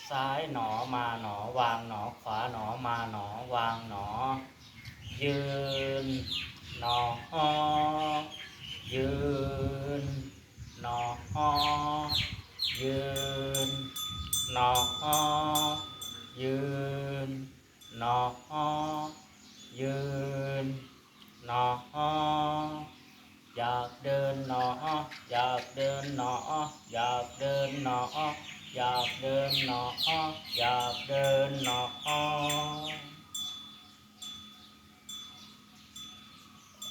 ซ้ายหนอมาหนอวางหนอขวาหนอมาหนอวางหนอยืนหนอยืนหนอยืนหนอยืนหนอยืนหนออยากเดินหนออยากเดินหนออยากเดินหนออยากเดินหนออยากเดินหนอ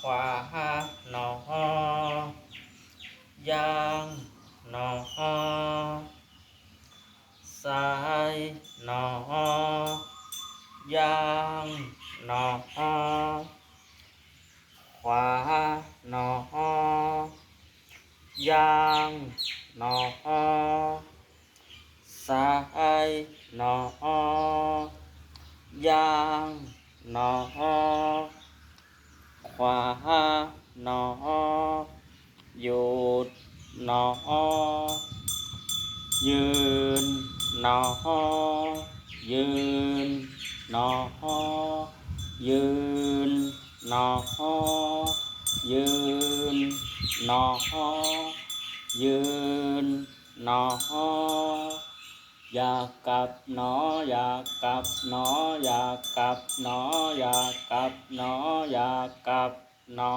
ขวาหนอย่างหนซ้ายหนอย่างหนขวาหนอย่างหนซ้ายหนอย่างหนขวาหนหยุดหนยืนหนยืนหนยืนหนยืนหนยืนหนอยากกลับหนออยากกลับหนออยากกลับหนออยากกลับหนออยากกลับหนอ